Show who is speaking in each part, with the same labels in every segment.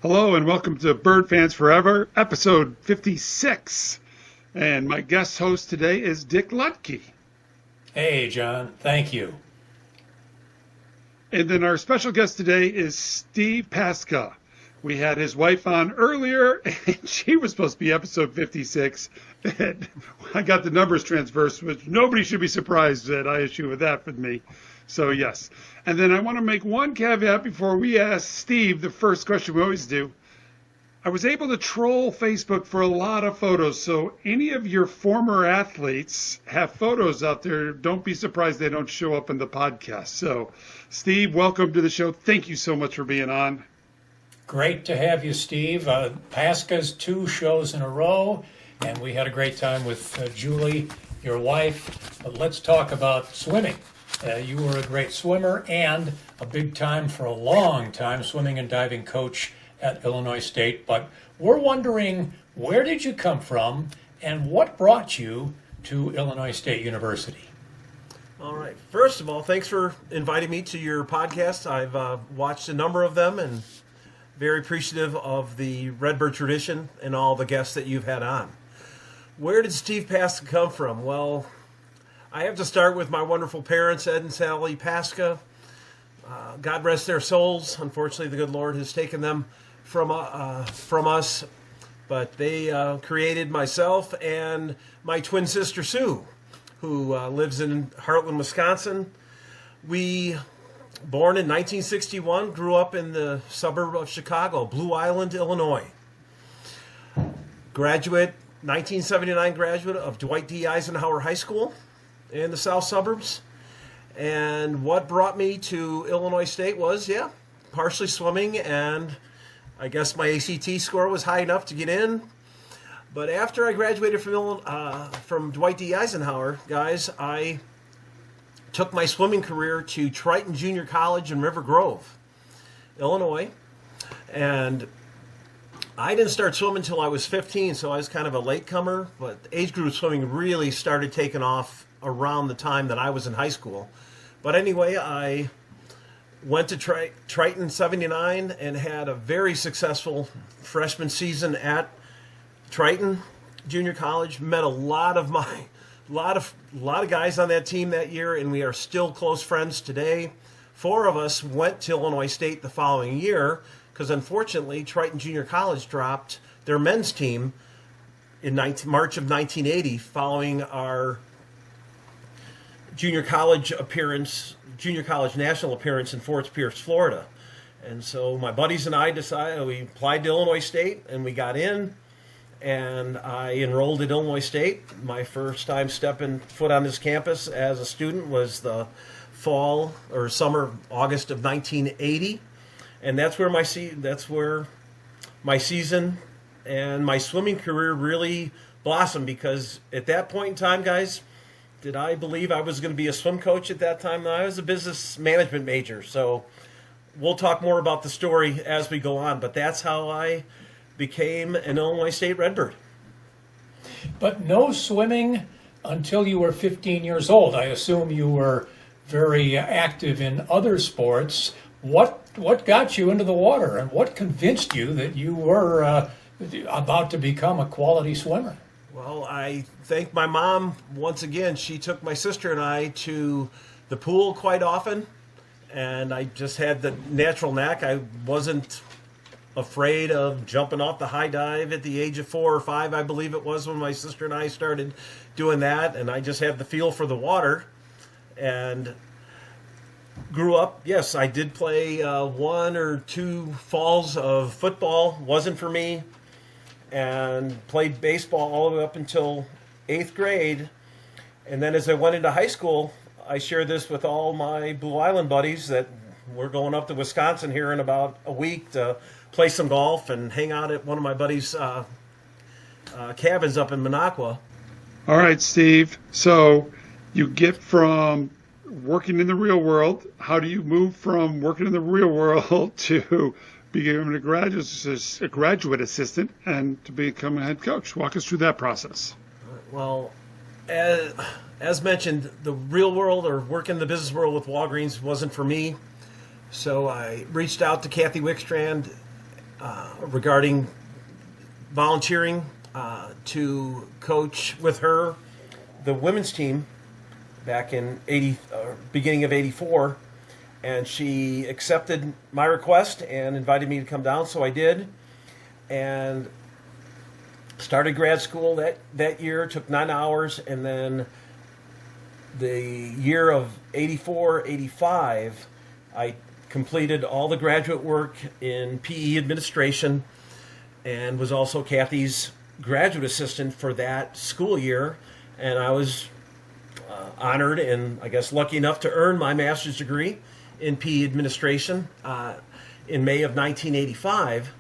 Speaker 1: Hello and welcome to Bird Fans Forever, episode 56. And my guest host today is Dick Lutke.
Speaker 2: Hey, John. Thank you.
Speaker 1: And then our special guest today is Steve Paska. We had his wife on earlier, and she was supposed to be episode 56. And I got the numbers transversed, which nobody should be surprised that I issue with that with me. So, yes. And then I want to make one caveat before we ask Steve the first question we always do. I was able to troll Facebook for a lot of photos, so any of your former athletes have photos out there. Don't be surprised they don't show up in the podcast. So, Steve, welcome to the show. Thank you so much for being on.
Speaker 2: Great to have you, Steve. Paska's 2 shows in a row, and we had a great time with Julie, your wife. But let's talk about swimming. You were a great swimmer and a big time for a long time swimming and diving coach at Illinois State. But we're wondering, where did you come from and what brought you to Illinois State University?
Speaker 3: All right. First of all, thanks for inviting me to your podcast. I've watched a number of them and very appreciative of the Redbird tradition and all the guests that you've had on. Where did Steve Paska come from? Well, I have to start with my wonderful parents, Ed and Sally Paska. God rest their souls. Unfortunately, the good Lord has taken them from us. But they created myself and my twin sister, Sue, who lives in Heartland, Wisconsin. We, born in 1961, grew up in the suburb of Chicago, Blue Island, Illinois. 1979 graduate of Dwight D. Eisenhower High School in the south suburbs. And what brought me to Illinois State was, partially swimming, and I guess my ACT score was high enough to get in. But after I graduated from Dwight D. Eisenhower, guys, I took my swimming career to Triton Junior College in River Grove, Illinois. And I didn't start swimming until I was 15, so I was kind of a latecomer. But age group swimming really started taking off around the time that I was in high school. But anyway, I went to Triton 79 and had a very successful freshman season at Triton Junior College. Met a lot of guys on that team that year, and we are still close friends today. 4 of us went to Illinois State the following year because unfortunately Triton Junior College dropped their men's team in March of 1980 following our junior college national appearance in Fort Pierce, Florida. And so my buddies and I decided, we applied to Illinois State and we got in, and I enrolled at Illinois State. My first time stepping foot on this campus as a student was the August of 1980. And that's where my season and my swimming career really blossomed, because at that point in time, guys, did I believe I was going to be a swim coach at that time? I was a business management major, so we'll talk more about the story as we go on, but that's how I became an Illinois State Redbird.
Speaker 2: But no swimming until you were 15 years old. I assume you were very active in other sports. What got you into the water, and what convinced you that you were about to become a quality swimmer?
Speaker 3: Well, I thank my mom once again. She took my sister and I to the pool quite often, and I just had the natural knack. I wasn't afraid of jumping off the high dive at the age of 4 or 5, I believe it was, when my sister and I started doing that, and I just had the feel for the water. And grew up, yes, I did play 1 or 2 falls of football. Wasn't for me. And played baseball all the way up until 8th grade. And then as I went into high school, I shared this with all my Blue Island buddies that we're going up to Wisconsin here in about a week to play some golf and hang out at one of my buddies' cabins up in Minocqua.
Speaker 1: All right, Steve. So you get from working in the real world. How do you move from working in the real world to becoming a graduate assistant and to become a head coach? Walk us through that process.
Speaker 3: Well, as mentioned, the real world or working in the business world with Walgreens wasn't for me. So I reached out to Kathy Wickstrand regarding volunteering to coach with her the women's team back in beginning of '84, and she accepted my request and invited me to come down. So I did, and started grad school that year. Took 9 hours, and then the year of '84, '85, I completed all the graduate work in PE administration and was also Kathy's graduate assistant for that school year. And I was honored and I guess lucky enough to earn my master's degree in PE administration in May of 1985.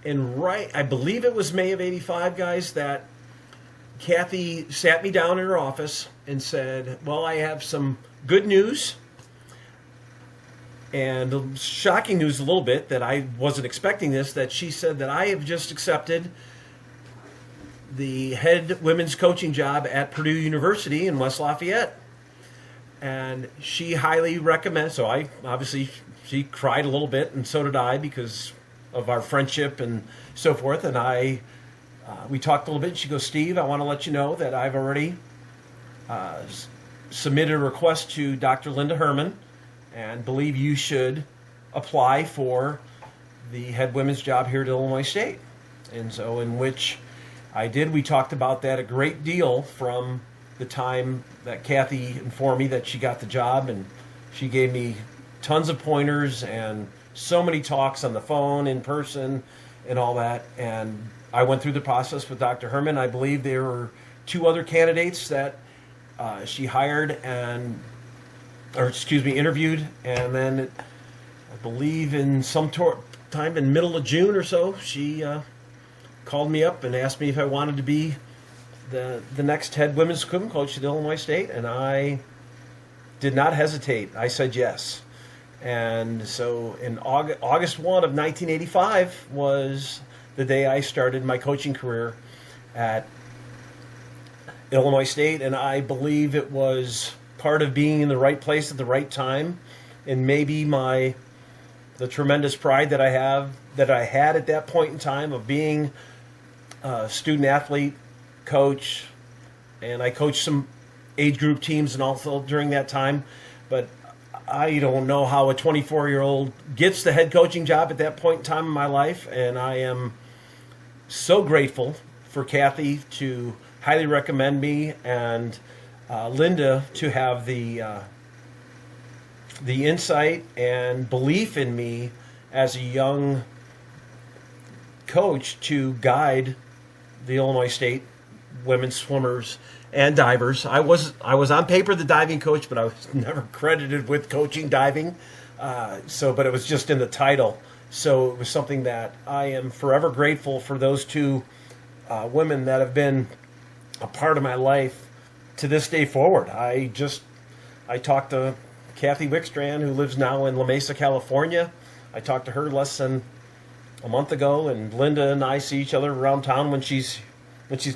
Speaker 3: And I believe it was May of '85, guys, that Kathy sat me down in her office and said, well, I have some good news. And shocking news a little bit that I wasn't expecting this, that she said that I have just accepted the head women's coaching job at Purdue University in West Lafayette. And she highly recommends, so she cried a little bit, and so did I because of our friendship and so forth. And we talked a little bit, and she goes, Steve, I want to let you know that I've already submitted a request to Dr. Linda Herman and believe you should apply for the head women's job here at Illinois State. And so in which I did. We talked about that a great deal from the time that Kathy informed me that she got the job, and she gave me tons of pointers and so many talks on the phone, in person, and all that. And I went through the process with Dr. Herman. I believe there were 2 other candidates that she hired interviewed, and then I believe in some time in middle of June or so, she called me up and asked me if I wanted to be the next head women's equipment coach at Illinois State, and I did not hesitate. I said yes. And so in August 1 of 1985 was the day I started my coaching career at Illinois State, and I believe it was part of being in the right place at the right time, and maybe the tremendous pride that I had at that point in time of being a student athlete, coach, and I coached some age group teams and also during that time. But I don't know how a 24-year-old gets the head coaching job at that point in time in my life, and I am so grateful for Kathy to highly recommend me, and Linda to have the insight and belief in me as a young coach to guide the Illinois State women's swimmers and divers. I was on paper the diving coach, but I was never credited with coaching diving. But it was just in the title. So it was something that I am forever grateful for, those 2 women that have been a part of my life to this day forward. I talked to Kathy Wickstrand, who lives now in La Mesa, California. I talked to her less than a month ago, and Linda and I see each other around town when she's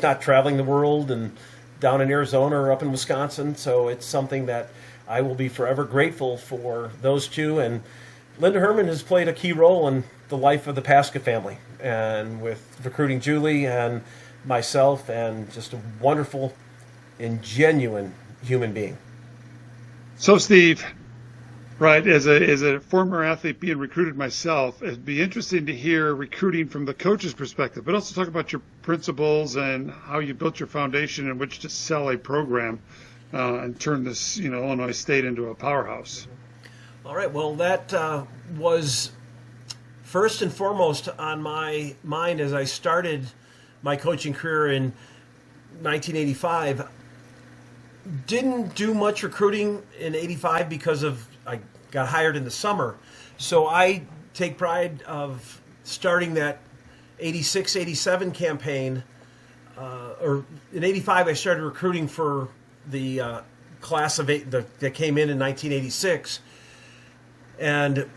Speaker 3: not traveling the world and down in Arizona or up in Wisconsin. So it's something that I will be forever grateful for, those 2. And Linda Herman has played a key role in the life of the Paska family, and with recruiting Julie and myself, and just a wonderful and genuine human being.
Speaker 1: So, Steve, right, as a former athlete being recruited myself, it'd be interesting to hear recruiting from the coach's perspective, but also talk about your principles and how you built your foundation in which to sell a program and turn this, Illinois State into a powerhouse.
Speaker 3: All right. Well, that was first and foremost on my mind as I started my coaching career in 1985. Didn't do much recruiting in '85 because I got hired in the summer. So I take pride of starting that '86, '87 campaign. Or in '85, I started recruiting for the class of 8 that came in 1986. And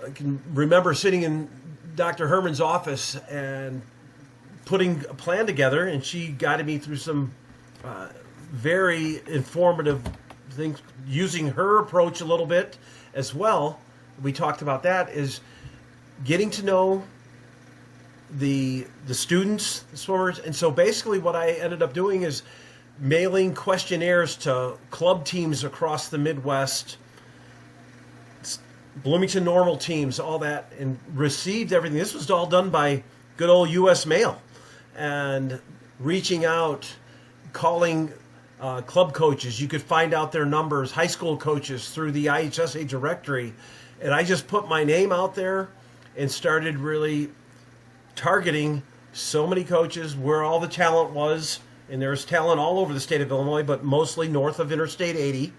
Speaker 3: I can remember sitting in Dr. Herman's office and putting a plan together, and she guided me through some very informative things, using her approach a little bit as well. We talked about that, is getting to know the students, the swimmers. And so basically what I ended up doing is mailing questionnaires to club teams across the Midwest, Bloomington Normal teams, all that, and received everything. This was all done by good old U.S. mail, and reaching out, calling club coaches. You could find out their numbers, high school coaches, through the IHSA directory. And I just put my name out there and started really targeting so many coaches, where all the talent was. And there's talent all over the state of Illinois, but mostly north of Interstate 80.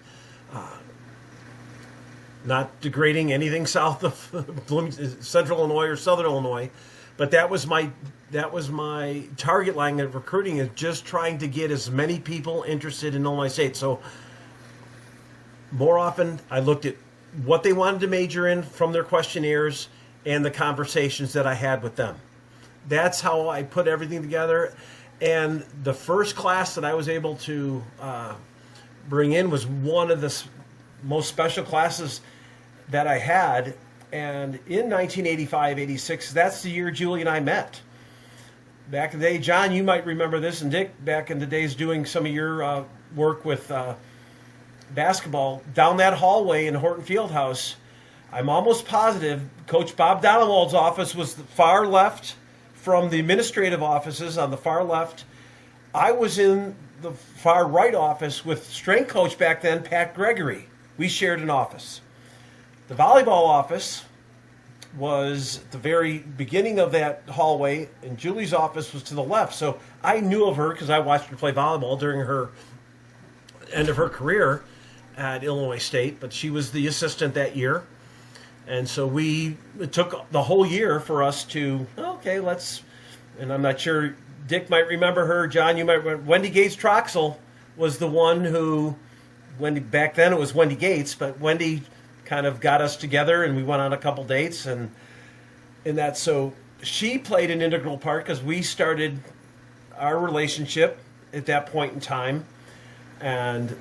Speaker 3: Not degrading anything south of Central Illinois or Southern Illinois, but that was my target line of recruiting, is just trying to get as many people interested in Illinois State. So more often, I looked at what they wanted to major in from their questionnaires and the conversations that I had with them. That's how I put everything together. And the first class that I was able to bring in was one of the most special classes that I had. And in 1985-86, that's the year Julie and I met. Back in the day, John, you might remember this, and Dick, back in the days doing some of your work with basketball, down that hallway in Horton Fieldhouse, I'm almost positive Coach Bob Donewald's office was the far left from the administrative offices on the far left. I was in the far right office with strength coach back then, Pat Gregory. We shared an office. The volleyball office was at the very beginning of that hallway, and Julie's office was to the left. So I knew of her because I watched her play volleyball during her end of her career at Illinois State, but she was the assistant that year. And so it took the whole year for us to, and I'm not sure, Dick might remember her, John, you might remember, Wendy Gates Troxel was the one who, back then it was Wendy Gates, but Wendy kind of got us together, and we went on a couple dates, and that, so she played an integral part because we started our relationship at that point in time, and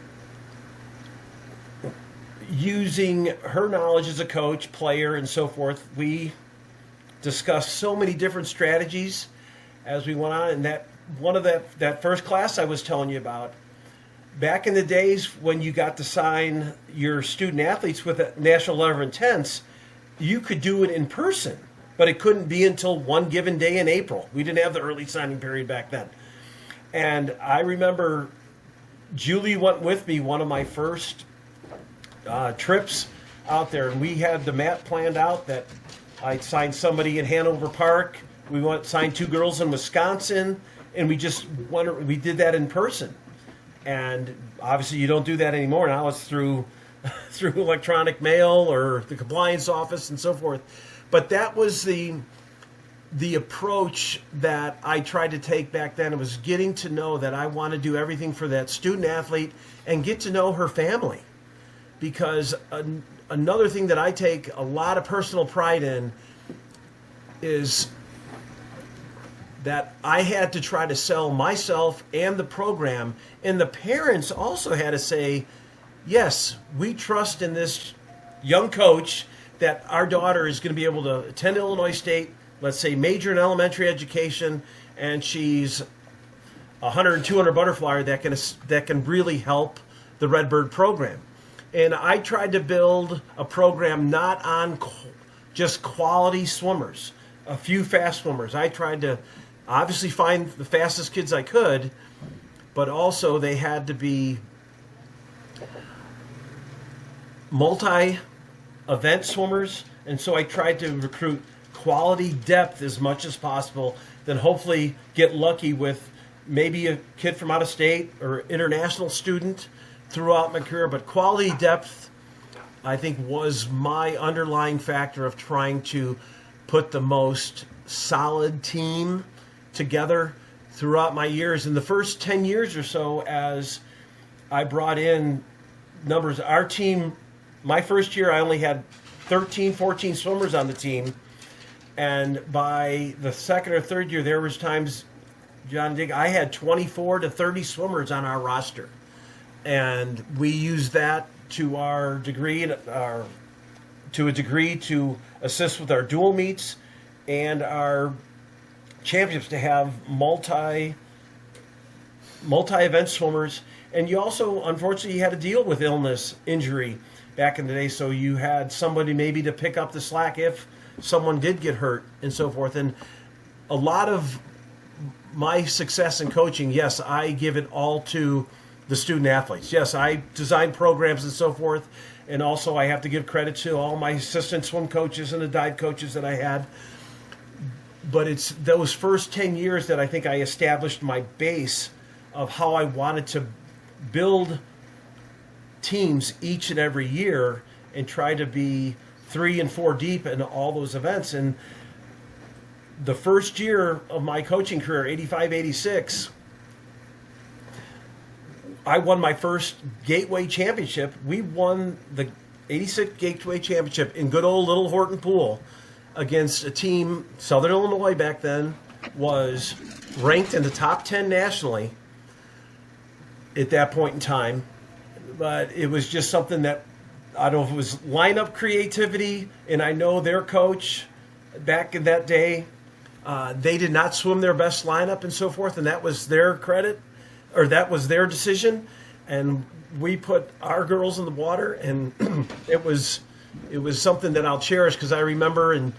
Speaker 3: using her knowledge as a coach, player, and so forth, we discussed so many different strategies as we went on. And that first class I was telling you about, back in the days when you got to sign your student athletes with a national letter of intents, you could do it in person, but it couldn't be until one given day in April. We didn't have the early signing period back then. And I remember Julie went with me one of my first trips out there, and we had the map planned out that I signed somebody in Hanover Park. We signed two girls in Wisconsin, and we did that in person. And obviously you don't do that anymore. Now it's through electronic mail or the compliance office and so forth. But that was the approach that I tried to take back then. It was getting to know that I want to do everything for that student athlete and get to know her family. Because another thing that I take a lot of personal pride in is that I had to try to sell myself and the program, and the parents also had to say, yes, we trust in this young coach that our daughter is going to be able to attend Illinois State, let's say major in elementary education, and she's 100 and 200 butterfly that can really help the Redbird program. And I tried to build a program not on just quality swimmers, a few fast swimmers. I tried to obviously find the fastest kids I could, but also they had to be multi-event swimmers. And so I tried to recruit quality depth as much as possible, then hopefully get lucky with maybe a kid from out of state or international student throughout my career. But quality depth, I think, was my underlying factor of trying to put the most solid team together throughout my years. In the first 10 years or so, as I brought in numbers, our team, my first year, I only had 13, 14 swimmers on the team. And by the second or third year, there was times, John Dick, I had 24 to 30 swimmers on our roster. And we used that to our degree and our to a degree to assist with our dual meets and our championships to have multi-event swimmers. And you also, unfortunately, you had to deal with illness, injury back in the day, so you had somebody maybe to pick up the slack if someone did get hurt and so forth. And a lot of my success in coaching, yes, I give it all to the student athletes. Yes, I design programs and so forth, and also I have to give credit to all my assistant swim coaches and the dive coaches that I had. But it's those first 10 years that I think I established my base of how I wanted to build teams each and every year and try to be 3 and 4 deep in all those events. And the first year of my coaching career, 85, 86, I won my first Gateway Championship. We won the 86 Gateway Championship in good old Little Horton Pool against a team, Southern Illinois back then, was ranked in the top 10 nationally at that point in time. But it was just something that, I don't know if it was lineup creativity, and I know their coach back in that day, they did not swim their best lineup and so forth, and that was their credit, or that was their decision. And we put our girls in the water, and it was something that I'll cherish, because I remember, and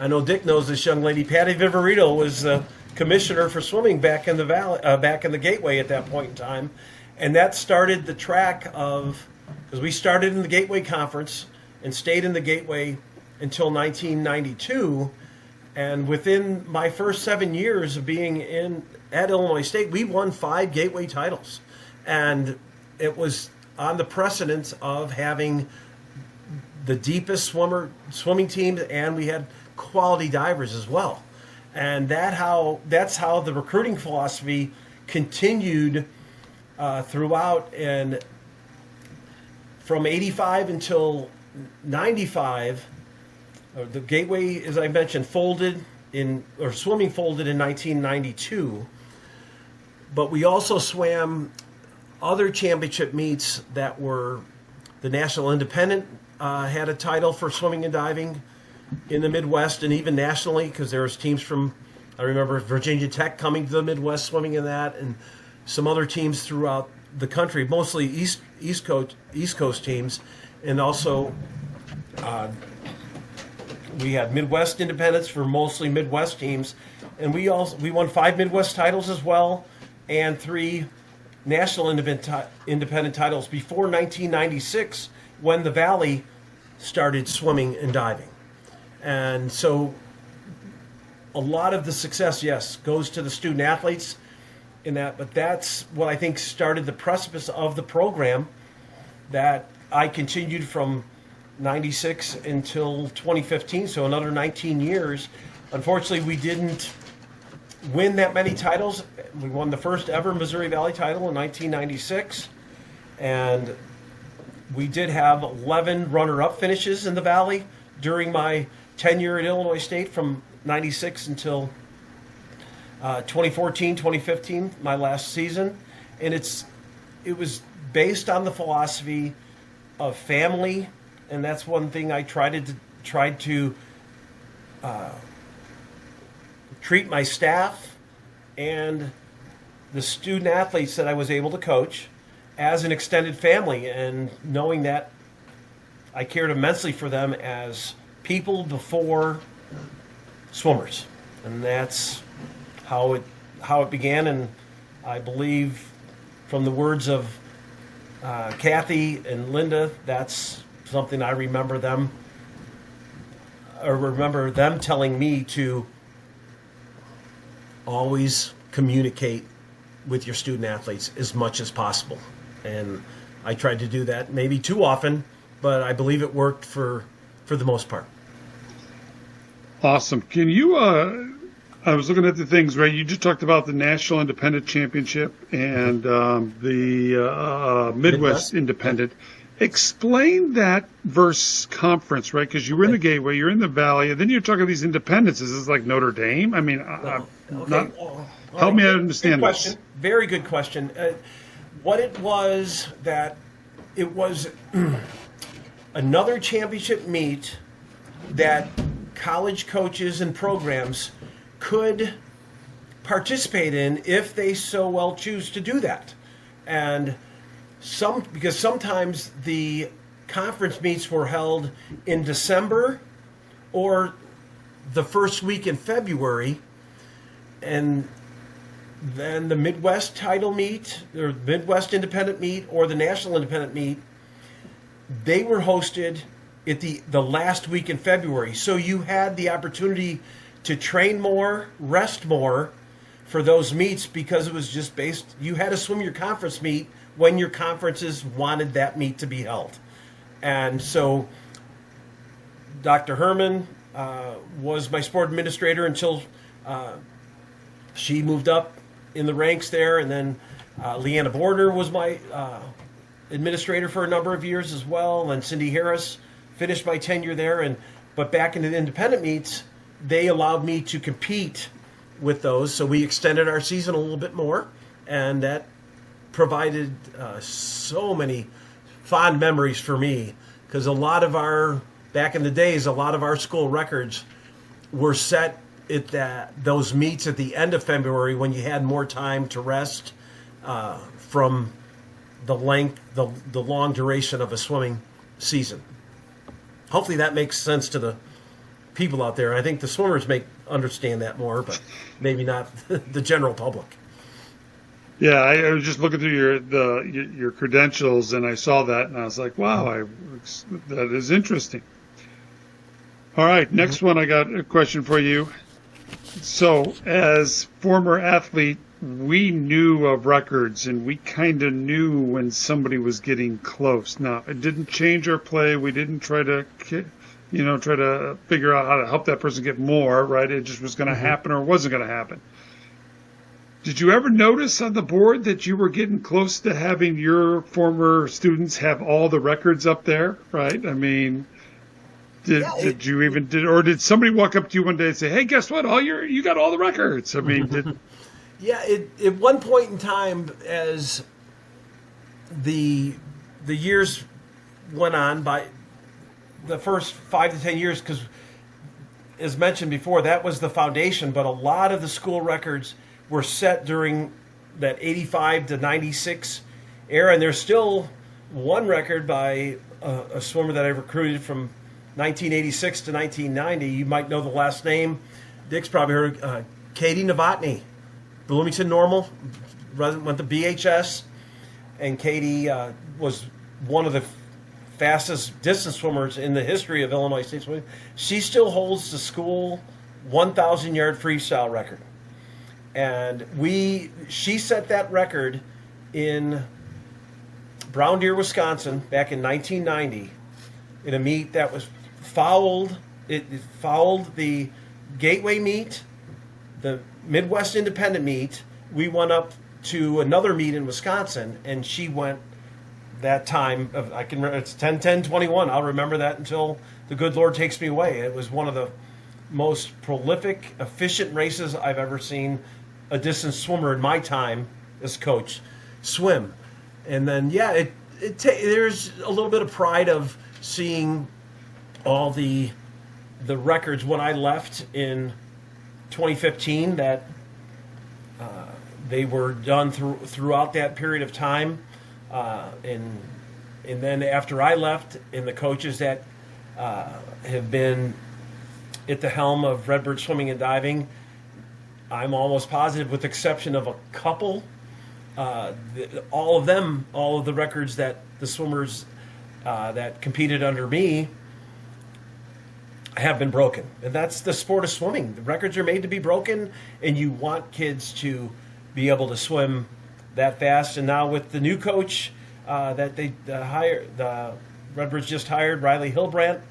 Speaker 3: I know Dick knows this young lady, Patty Viverito was the commissioner for swimming back in the valley, back in the Gateway at that point in time, and that started the track of, because we started in the Gateway Conference and stayed in the Gateway until 1992, and within my first 7 years of being at Illinois State, we won 5 Gateway titles, and it was on the precedence of having the deepest swimming teams, and we had quality divers as well. And that's how the recruiting philosophy continued throughout, and from 85 until 95, the Gateway, as I mentioned, swimming folded in 1992. But we also swam other championship meets that were the National Independent had a title for swimming and diving in the Midwest, and even nationally, because there was teams from, I remember Virginia Tech coming to the Midwest swimming in that, and some other teams throughout the country, mostly East Coast teams, and also we had Midwest independents for mostly Midwest teams, and we won 5 Midwest titles as well, and 3 national independent titles before 1996, when the Valley started swimming and diving. And so a lot of the success, yes, goes to the student athletes in that, but that's what I think started the precipice of the program that I continued from 96 until 2015, so another 19 years. Unfortunately, we didn't win that many titles. We won the first ever Missouri Valley title in 1996, and we did have 11 runner-up finishes in the Valley during my tenure at Illinois State from 96 until 2014, 2015, my last season. And it was based on the philosophy of family, and that's one thing I tried to treat my staff and the student athletes that I was able to coach as an extended family, and knowing that I cared immensely for them as people before swimmers. And that's how it began. And I believe, from the words of Kathy and Linda, that's something I remember them telling me to always communicate with your student athletes as much as possible. And I tried to do that, maybe too often, but I believe it worked for the most part.
Speaker 1: Awesome. Can you, I was looking at the things, right? You just talked about the National Independent Championship and the Midwest Independent. Explain that versus conference, right? Because you were in the Gateway, you're in the Valley, and then you're talking these independents. Is this like Notre Dame? I mean, help me understand this.
Speaker 3: Very good question. What it was that it was another championship meet that college coaches and programs could participate in if they so well choose to do that. And because sometimes the conference meets were held in December or the first week in February, and then the Midwest title meet, or Midwest independent meet, or the National independent meet, they were hosted at the last week in February. So you had the opportunity to train more, rest more for those meets, because it was just you had to swim your conference meet when your conferences wanted that meet to be held. And so Dr. Herman was my sport administrator until she moved up in the ranks there, and then Leanna Border was my administrator for a number of years as well, and Cindy Harris finished my tenure there. But back in the independent meets, they allowed me to compete with those, so we extended our season a little bit more, and that provided so many fond memories for me, because back in the days, a lot of our school records were set at those meets at the end of February, when you had more time to rest from the long duration of a swimming season. Hopefully that makes sense to the people out there. I think the swimmers may understand that more, but maybe not the general public.
Speaker 1: Yeah, I was just looking through your credentials, and I saw that, and I was like, wow, that is interesting. All right, next one, I got a question for you. So, as former athlete, we knew of records, and we kind of knew when somebody was getting close. Now, it didn't change our play. We didn't try to figure out how to help that person get more, right? It just was going to happen or wasn't going to happen. Did you ever notice on the board that you were getting close to having your former students have all the records up there, right? I mean, did somebody walk up to you one day and say, "Hey, guess what? You got all the records"? I mean,
Speaker 3: yeah. At one point in time, as the years went on, by the first 5 to 10 years, because as mentioned before, that was the foundation. But a lot of the school records were set during that 85 to 96 era, and there's still one record by a swimmer that I recruited from 1986 to 1990. You might know the last name. Dick's probably heard Katie Novotny, Bloomington Normal, went to BHS, and Katie was one of the fastest distance swimmers in the history of Illinois State swimming. She still holds the school 1,000-yard freestyle record. And she set that record in Brown Deer, Wisconsin, back in 1990, in a meet that was fouled. It fouled the Gateway meet, the Midwest Independent meet. We went up to another meet in Wisconsin, and she went that time. I can remember, it's 10-10-21. I'll remember that until the good Lord takes me away. It was one of the most prolific, efficient races I've ever seen a distance swimmer in my time as coach swim. And then, yeah, there's a little bit of pride of seeing all the records when I left in 2015 that they were done throughout that period of time. And then after I left, and the coaches that have been at the helm of Redbird Swimming and Diving, I'm almost positive, with the exception of a couple, all of the records that the swimmers that competed under me have been broken. And that's the sport of swimming. The records are made to be broken, and you want kids to be able to swim that fast. And now with the new coach that they hired, the Redbirds just hired, Riley Hillbrandt,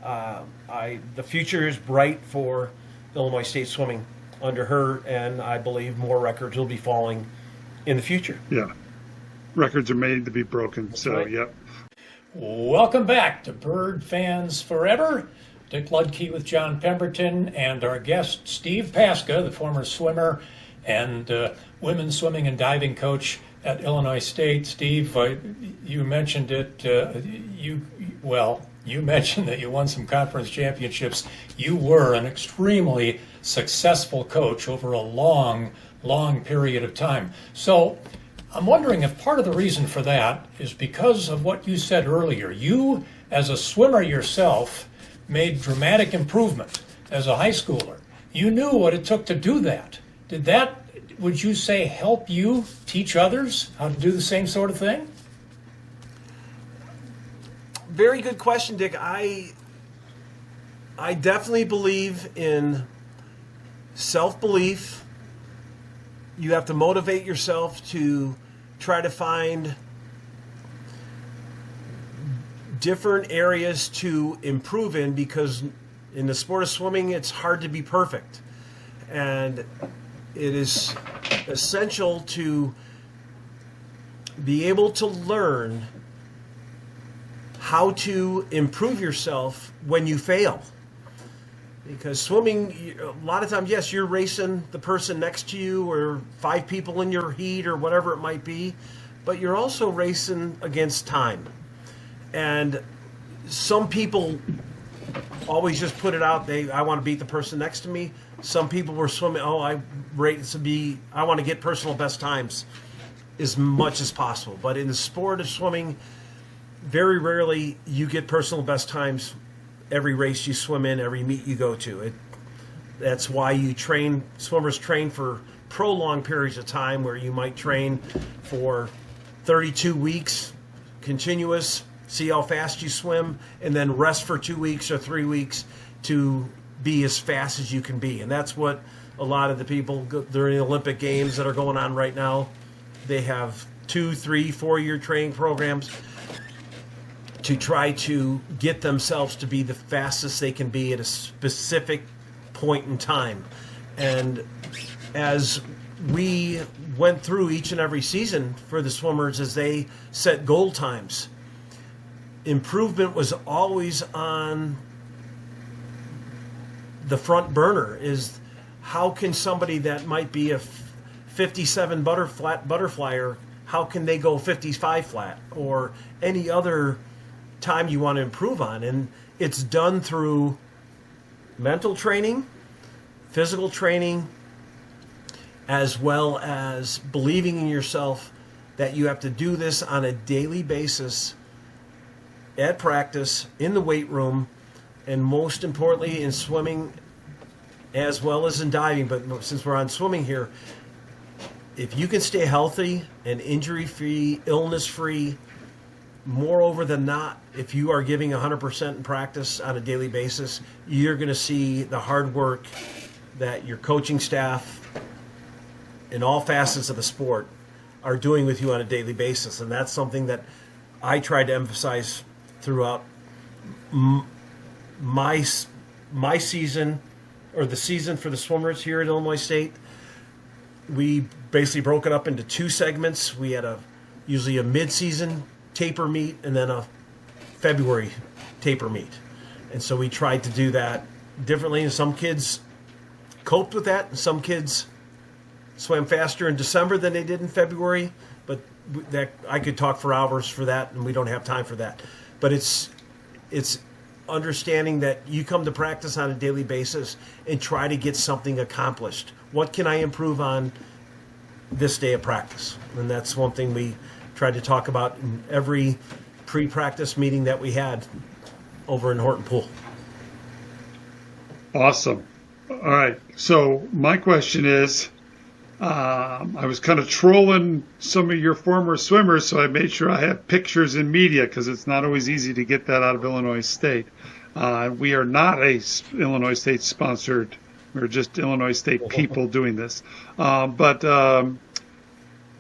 Speaker 3: the future is bright for Illinois State swimming under her, and I believe more records will be falling in the future.
Speaker 1: Yeah. Records are made to be broken, so, right. Yep.
Speaker 2: Welcome back to Bird Fans Forever. Dick Ludke with Jon Pemberton and our guest, Steve Paska, the former swimmer and women's swimming and diving coach at Illinois State. Steve, you mentioned it. You mentioned that you won some conference championships. You were an extremely successful coach over a long period of time. So I'm wondering if part of the reason for that is because of what you said earlier. You, as a swimmer yourself, made dramatic improvement as a high schooler. You knew what it took to do that. Did that, would you say, help you teach others how to do the same sort of thing?
Speaker 3: Very good question, Dick. I definitely believe in self-belief. You have to motivate yourself to try to find different areas to improve in, because in the sport of swimming, it's hard to be perfect. And it is essential to be able to learn how to improve yourself when you fail. Because swimming, a lot of times, yes, you're racing the person next to you or 5 people in your heat or whatever it might be, but you're also racing against time. And some people always just put it out, I want to beat the person next to me. Some people were swimming, I want to get personal best times as much as possible. But in the sport of swimming, very rarely you get personal best times every race you swim in, every meet you go to. That's why swimmers train for prolonged periods of time, where you might train for 32 weeks continuous, see how fast you swim, and then rest for 2 weeks or 3 weeks to be as fast as you can be. And that's what a lot of the people during the Olympic Games that are going on right now, they have 2, 3, 4-year training programs to try to get themselves to be the fastest they can be at a specific point in time. And as we went through each and every season for the swimmers, as they set goal times, improvement was always on the front burner. Is how can somebody that might be a 57 butterflyer, how can they go 55 flat, or any other time you want to improve on? And it's done through mental training, physical training, as well as believing in yourself that you have to do this on a daily basis at practice, in the weight room, and most importantly in swimming as well as in diving. But since we're on swimming here, if you can stay healthy and injury-free, illness-free, moreover than not, if you are giving 100% in practice on a daily basis, you're going to see the hard work that your coaching staff in all facets of the sport are doing with you on a daily basis. And that's something that I tried to emphasize throughout my season, or the season for the swimmers here at Illinois State. We basically broke it up into 2 segments. We had usually a mid-season taper meet and then a February taper meet. And so we tried to do that differently, and some kids coped with that, and some kids swam faster in December than they did in February. But that, I could talk for hours for that, and we don't have time for that. But it's understanding that you come to practice on a daily basis and try to get something accomplished. What can I improve on this day of practice? And that's one thing we tried to talk about in every pre-practice meeting that we had over in Horton Pool.
Speaker 1: Awesome. All right. So my question is, I was kind of trolling some of your former swimmers, so I made sure I have pictures in media, because it's not always easy to get that out of Illinois State. We are not a Illinois State sponsored. We're just Illinois State people doing this. But a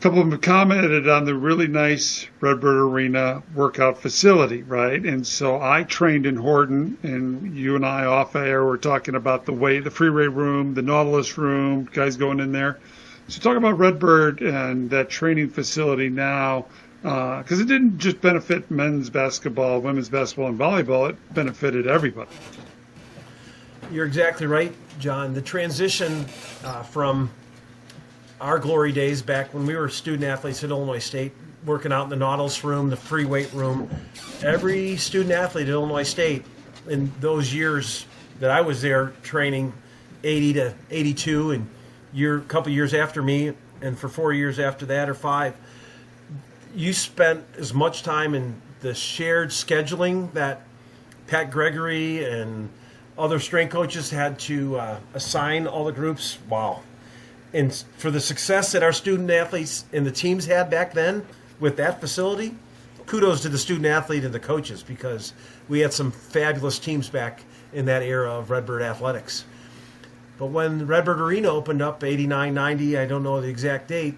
Speaker 1: couple of them commented on the really nice Redbird Arena workout facility, right? And so I trained in Horton, and you and I off air were talking about the Freeway room, the Nautilus room, guys going in there. So talk about Redbird and that training facility now, because it didn't just benefit men's basketball, women's basketball, and volleyball. It benefited everybody.
Speaker 3: You're exactly right, John. The transition from our glory days back when we were student athletes at Illinois State, working out in the Nautilus room, the free weight room. Every student athlete at Illinois State in those years that I was there training, 80 to 82, and a couple years after me, and for 4 years after that, or 5, you spent as much time in the shared scheduling that Pat Gregory and other strength coaches had to assign all the groups. Wow. And for the success that our student athletes and the teams had back then with that facility, kudos to the student athlete and the coaches, because we had some fabulous teams back in that era of Redbird athletics. But when Redbird Arena opened up, 89, 90, I don't know the exact date,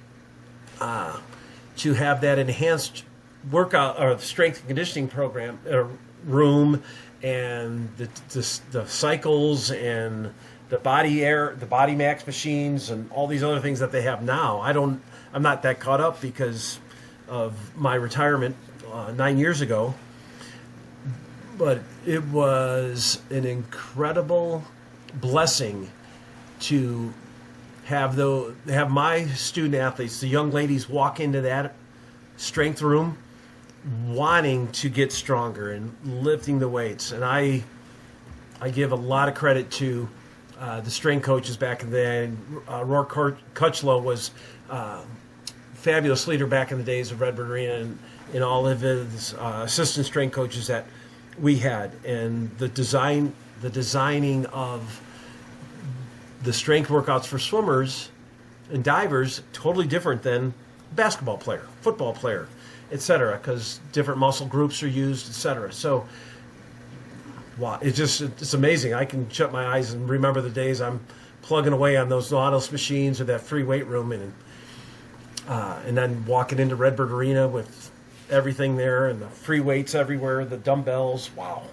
Speaker 3: to have that enhanced workout or strength and conditioning program room, and the cycles and the body max machines and all these other things that they have now. I'm not that caught up because of my retirement 9 years ago, but it was an incredible blessing to have my student athletes, the young ladies, walk into that strength room wanting to get stronger and lifting the weights. And I give a lot of credit to the strength coaches back in the day. Rourke Kutchlow was a fabulous leader back in the days of Redbird Arena, and all of his assistant strength coaches that we had. And the designing of the strength workouts for swimmers and divers, totally different than basketball player, football player, etc., because different muscle groups are used, etc. So, wow, it's amazing. I can shut my eyes and remember the days I'm plugging away on those Nautilus machines or that free weight room, and then walking into Redbird Arena with everything there and the free weights everywhere, the dumbbells. Wow.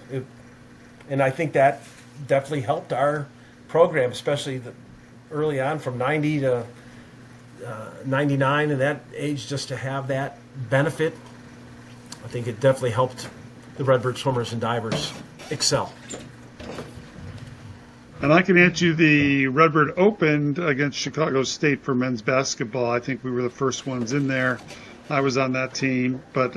Speaker 3: And I think that definitely helped our program, especially early on from 90 to 99 and that age, just to have that benefit. I think it definitely helped the Redbird swimmers and divers excel.
Speaker 1: And I can answer you, the Redbird opened against Chicago State for men's basketball. I think we were the first ones in there. I was on that team. But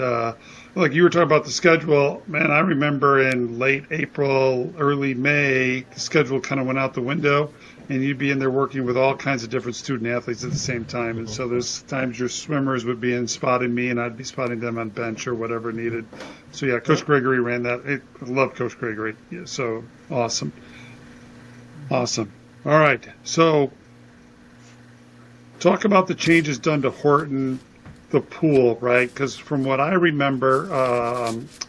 Speaker 1: like you were talking about the schedule, man, I remember in late April, early May, the schedule kind of went out the window, and you'd be in there working with all kinds of different student athletes at the same time. And so there's times your swimmers would be in spotting me, and I'd be spotting them on bench or whatever needed. So, yeah, Coach Gregory ran that. I love Coach Gregory. Yeah, so awesome. Awesome. All right. So talk about the changes done to Horton, the pool, right? Because from what I remember,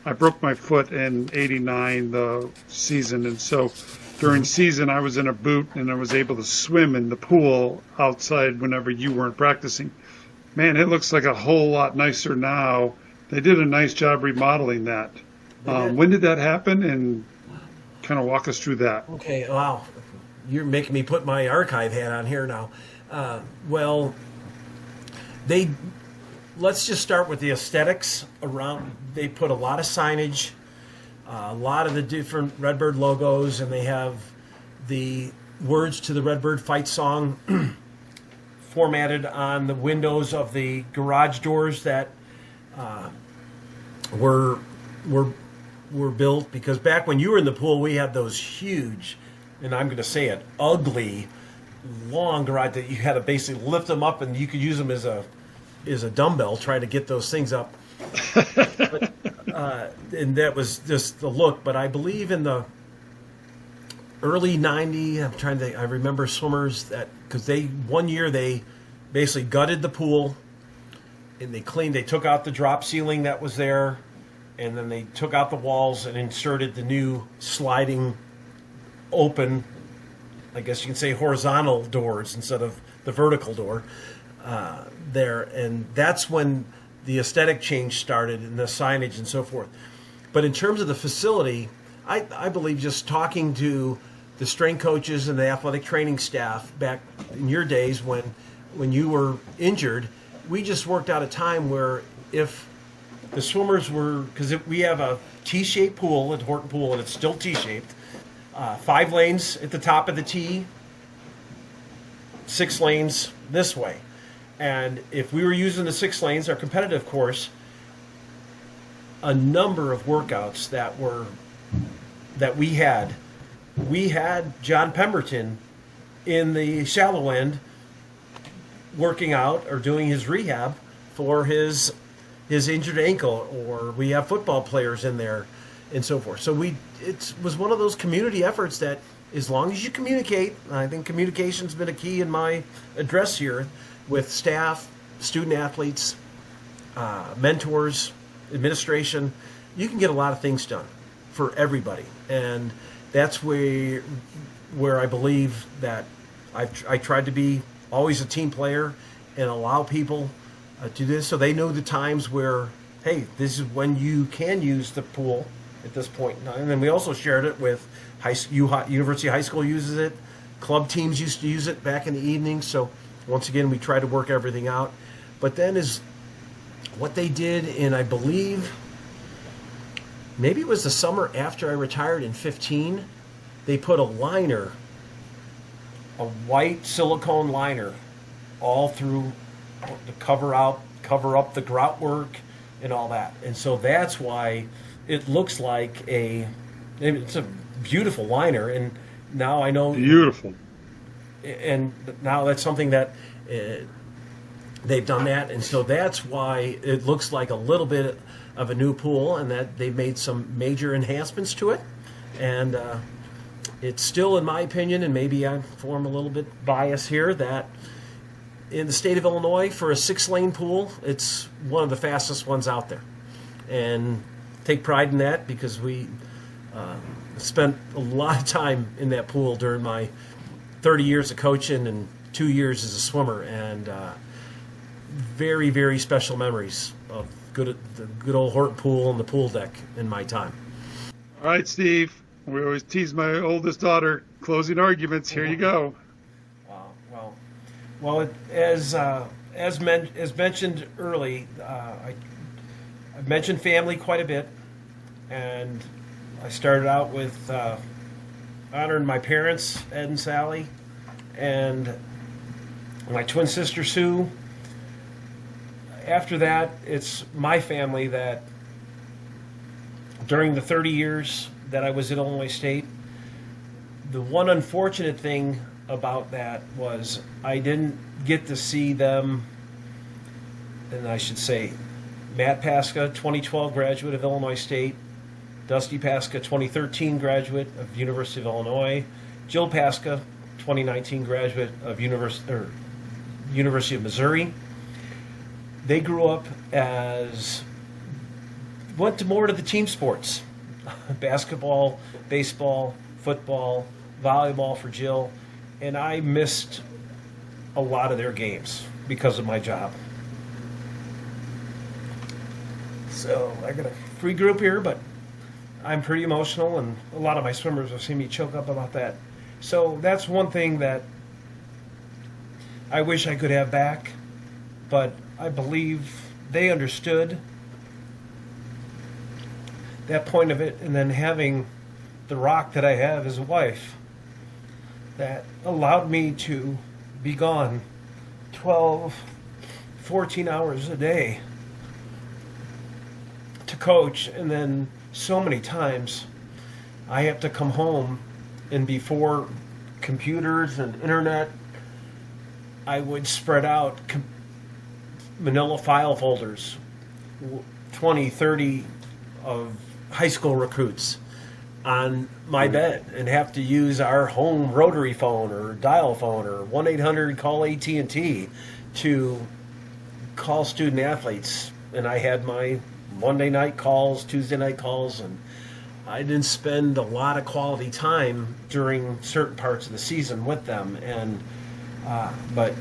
Speaker 1: I broke my foot in '89, the season. And so during season, I was in a boot and I was able to swim in the pool outside whenever you weren't practicing. Man, it looks like a whole lot nicer now. They did a nice job remodeling that. When did that happen? And kind of walk us through that.
Speaker 3: Okay, wow. You're making me put my archive hat on here now. Well, let's just start with the aesthetics around. They put a lot of signage, a lot of the different Redbird logos, and they have the words to the Redbird fight song formatted on the windows of the garage doors that were built. Because back when you were in the pool, we had those huge, and I'm going to say it, ugly, long garage that you had to basically lift them up, and you could use them as a dumbbell, trying to get those things up. But, and that was just the look. But I believe in the early '90s, I remember swimmers that, because one year they basically gutted the pool and they took out the drop ceiling that was there, and then they took out the walls and inserted the new sliding open, I guess you can say, horizontal doors instead of the vertical door there. And that's when the aesthetic change started and the signage and so forth. But in terms of the facility, I believe just talking to the strength coaches and the athletic training staff back in your days when you were injured, we just worked out a time where if the swimmers were, because we have a T-shaped pool at Horton Pool, and it's still T-shaped, 5 lanes at the top of the T, 6 lanes this way. And if we were using the 6 lanes, our competitive course, a number of workouts that we had Jon Pemberton in the shallow end working out or doing his rehab for his injured ankle, or we have football players in there and so forth. So it was one of those community efforts that, as long as you communicate, I think communication's been a key in my address here with staff, student athletes, mentors, administration, you can get a lot of things done for everybody. And that's where I believe that I tried to be always a team player and allow people to do this, so they know the times where, hey, this is when you can use the pool at this point in time. And then we also shared it with University High School uses it. Club teams used to use it back in the evening. So once again, we try to work everything out. But then is what they did in, I believe, maybe it was the summer after I retired in 15, they put a liner, a white silicone liner, all through to cover up the grout work and all that. And so that's why it looks like it's a beautiful liner. And now I know
Speaker 1: beautiful.
Speaker 3: And now that's something that they've done that, and so that's why it looks like a little bit of a new pool, and that they've made some major enhancements to it. And it's still, in my opinion, and maybe I form a little bit bias here, that in the state of Illinois, for a 6-lane pool, it's one of the fastest ones out there. And take pride in that, because we spent a lot of time in that pool during my 30 years of coaching and 2 years as a swimmer, and very, very special memories of the good old Horton pool and the pool deck in my time.
Speaker 1: All right, Steve. We always tease my oldest daughter. Closing arguments. Here you go.
Speaker 3: Well, as mentioned early, I've mentioned family quite a bit, and I started out with honoring my parents, Ed and Sally, and my twin sister Sue. After that, it's my family that during the 30 years that I was at Illinois State, the one unfortunate thing about that was I didn't get to see them, and I should say Matt Paska, 2012 graduate of Illinois State, Dusty Paska, 2013 graduate of University of Illinois, Jill Paska, 2019 graduate of University of Missouri. They grew up went more to the team sports, basketball, baseball, football, volleyball for Jill, and I missed a lot of their games because of my job. So I got a free group here, but I'm pretty emotional, and a lot of my swimmers have seen me choke up about that. So that's one thing that I wish I could have back, but I believe they understood that point of it, and then having the rock that I have as a wife that allowed me to be gone 12, 14 hours a day to coach, and then so many times I have to come home, and before computers and internet, I would spread out manila file folders, 20, 30 of high school recruits on my bed, and have to use our home rotary phone or dial phone or 1-800-CALL AT&T to call student athletes. And I had my Monday night calls, Tuesday night calls, and I didn't spend a lot of quality time during certain parts of the season with them. And but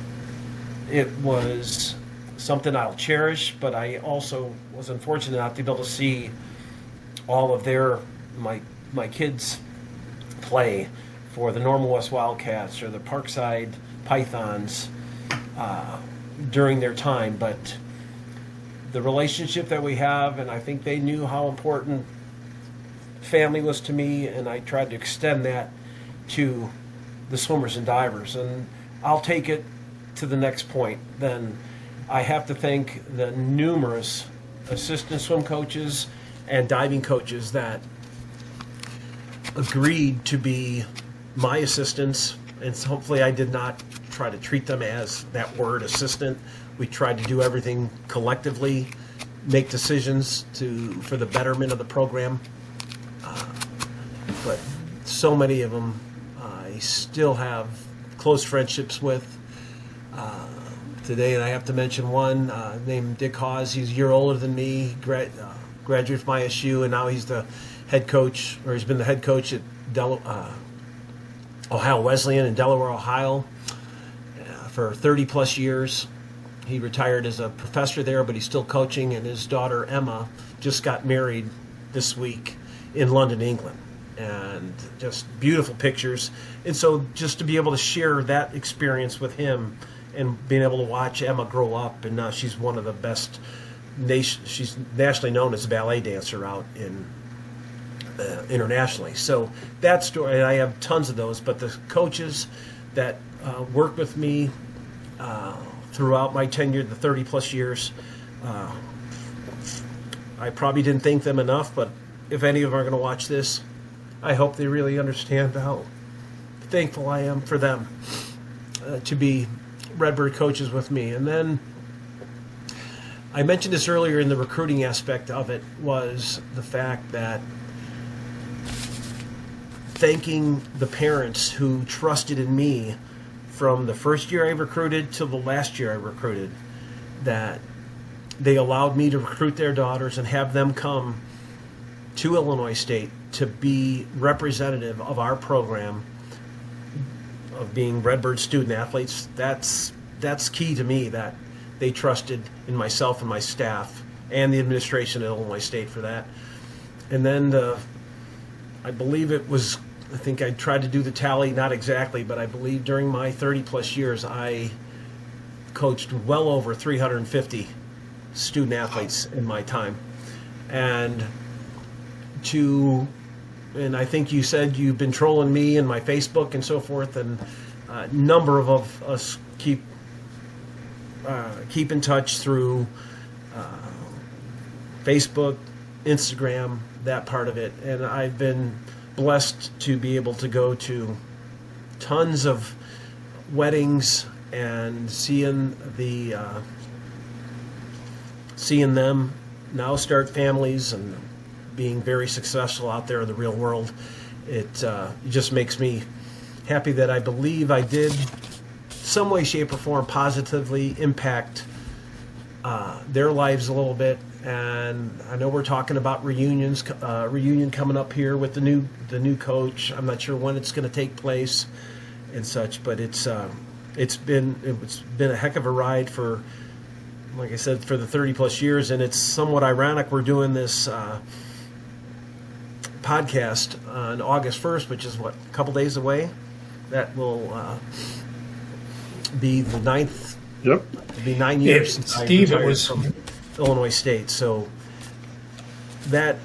Speaker 3: it was something I'll cherish, but I also was unfortunate not to be able to see all of my kids play for the Normal West Wildcats or the Parkside Pythons during their time. But the relationship that we have, and I think they knew how important family was to me, and I tried to extend that to the swimmers and divers. And I'll take it to the next point, then I have to thank the numerous assistant swim coaches and diving coaches that agreed to be my assistants. And so hopefully I did not try to treat them as that word assistant. We tried to do everything collectively, make decisions for the betterment of the program. But so many of them I still have close friendships with. Today, and I have to mention one named Dick Hawes. He's a year older than me, graduated from ISU, and now he's the head coach, or he's been the head coach at Ohio Wesleyan in Delaware, Ohio, for 30 plus years. He retired as a professor there, but he's still coaching, and his daughter Emma just got married this week in London, England. And just beautiful pictures. And so just to be able to share that experience with him and being able to watch Emma grow up, and now she's one of the best, she's nationally known as a ballet dancer out in internationally. So that story, and I have tons of those, but the coaches that worked with me throughout my tenure, the 30 plus years, I probably didn't thank them enough, but if any of them are going to watch this, I hope they really understand how thankful I am for them to be Redbird coaches with me. And then I mentioned this earlier in the recruiting aspect of it, was the fact that thanking the parents who trusted in me from the first year I recruited till the last year I recruited, that they allowed me to recruit their daughters and have them come to Illinois State to be representative of our program of being Redbird student athletes. That's key to me, that they trusted in myself and my staff and the administration at Illinois State for that. And then I believe it was, I think I tried to do the tally, not exactly, but I believe during my 30 plus years I coached well over 350 student athletes in my time. And I think you said you've been trolling me and my Facebook and so forth, and a number of us keep in touch through Facebook, Instagram, that part of it. And I've been blessed to be able to go to tons of weddings and seeing them now start families and being very successful out there in the real world. It just makes me happy that I believe I did some way, shape, or form positively impact their lives a little bit. And I know we're talking about reunion coming up here with the new coach. I'm not sure when it's going to take place and such, but it's been a heck of a ride for, like I said, for the 30 plus years. And it's somewhat ironic we're doing this podcast on August 1st, which is a couple days away. That will be the 9th.
Speaker 1: Yep.
Speaker 3: It'll be 9 years since
Speaker 2: Steve,
Speaker 3: I retired from Illinois State. So the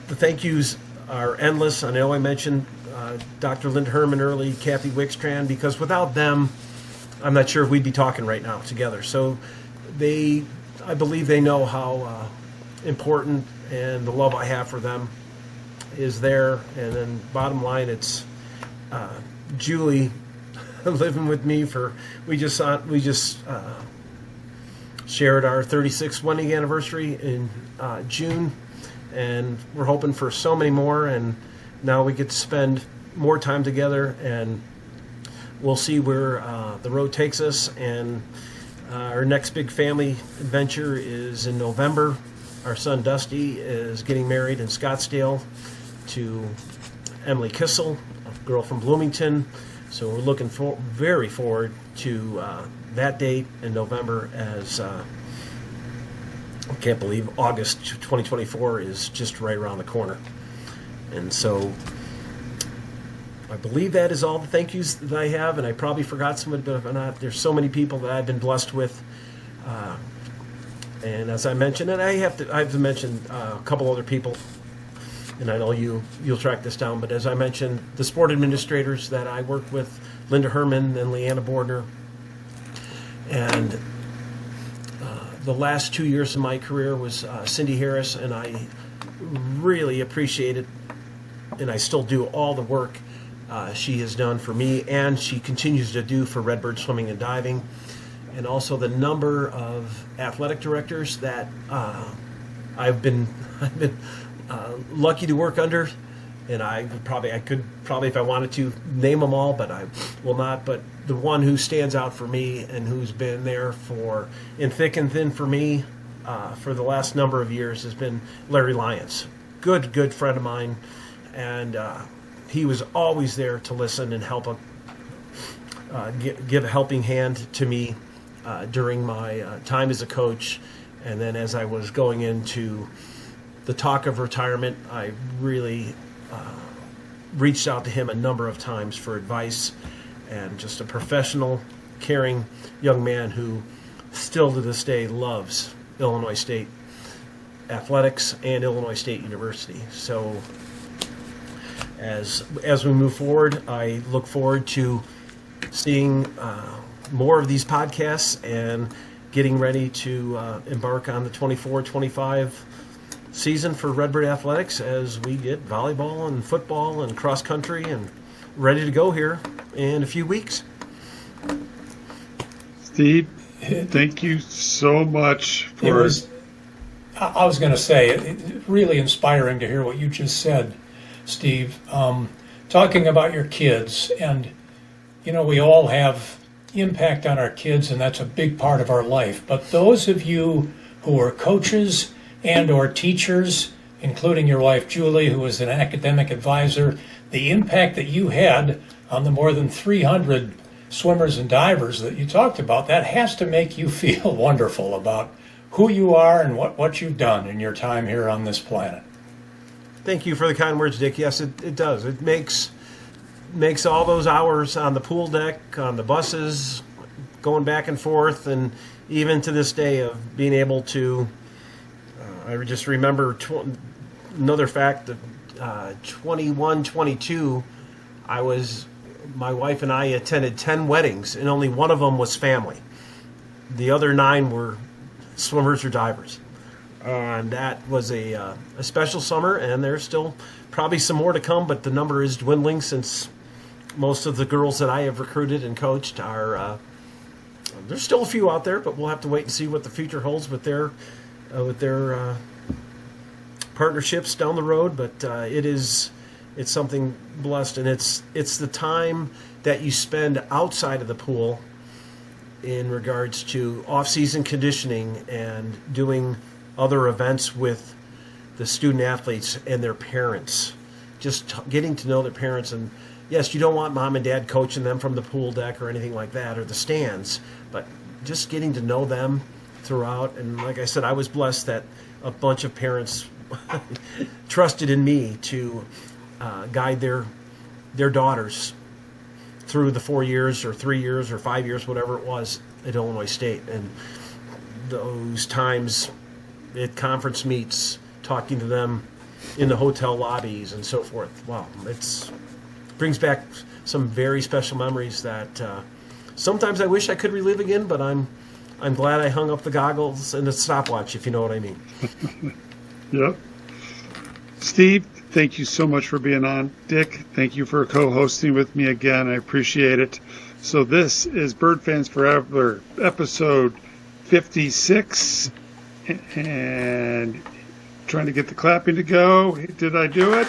Speaker 3: thank yous are endless. I know I mentioned Dr. Linda Herman early, Kathy Wickstrand, because without them, I'm not sure if we'd be talking right now together. So I believe they know how important and the love I have for them is there. And then bottom line, it's Julie living with me we just shared our 36th wedding anniversary in June, and we're hoping for so many more, and now we get to spend more time together, and we'll see where the road takes us. And our next big family adventure is in November. Our son Dusty is getting married in Scottsdale to Emily Kissel, a girl from Bloomington. So we're looking very forward to that date in November, as I can't believe August 2024 is just right around the corner. And so I believe that is all the thank yous that I have, and I probably forgot somebody, but if not, there's so many people that I've been blessed with. And as I mentioned, and I have to mention a couple other people, and I know you'll track this down, but as I mentioned, the sport administrators that I work with, Linda Herman and Leanna Bordner, And the last 2 years of my career was Cindy Harris, and I really appreciate it, and I still do all the work she has done for me, and she continues to do for Redbird Swimming and Diving, and also the number of athletic directors that I've been lucky to work under. And I could probably, if I wanted to, name them all, but I will not. But the one who stands out for me and who's been there in thick and thin for me for the last number of years has been Larry Lyons. Good friend of mine. And he was always there to listen and help give a helping hand to me during my time as a coach. And then as I was going into the talk of retirement, I really reached out to him a number of times for advice, and just a professional, caring young man who still to this day loves Illinois State athletics and Illinois State University. So as we move forward, I look forward to seeing more of these podcasts and getting ready to embark on the 24-25 season for Redbird Athletics as we get volleyball and football and cross country and ready to go here in a few weeks.
Speaker 1: Steve, thank you so much for...
Speaker 2: I was going to say, really inspiring to hear what you just said, Steve. Talking about your kids, and we all have impact on our kids, and that's a big part of our life. But those of you who are coaches and or teachers, including your wife Julie, who was an academic advisor, the impact that you had on the more than 300 swimmers and divers that you talked about, that has to make you feel wonderful about who you are and what you've done in your time here on this planet.
Speaker 3: Thank you for the kind words, Dick. Yes, it does. It makes all those hours on the pool deck, on the buses, going back and forth, and even to this day of being able to I just remember another fact that 21, 22, my wife and I attended 10 weddings, and only one of them was family. The other 9 were swimmers or divers. And that was a special summer, and there's still probably some more to come, but the number is dwindling since most of the girls that I have recruited and coached are, there's still a few out there, but we'll have to wait and see what the future holds with their partnerships down the road. But it's something blessed, and it's the time that you spend outside of the pool in regards to off-season conditioning and doing other events with the student athletes and their parents, just getting to know their parents. And yes, you don't want mom and dad coaching them from the pool deck or anything like that, or the stands, but just getting to know them throughout. And like I said, I was blessed that a bunch of parents trusted in me to guide their daughters through the 4 years or 3 years or 5 years, whatever it was, at Illinois State. And those times at conference meets, talking to them in the hotel lobbies and so forth. Wow, it brings back some very special memories that sometimes I wish I could relive again, but I'm glad I hung up the goggles and the stopwatch, if you know what I mean.
Speaker 1: Yep. Steve, thank you so much for being on. Dick, thank you for co-hosting with me again. I appreciate it. So this is Bird Fans Forever, episode 56. And trying to get the clapping to go. Did I do it?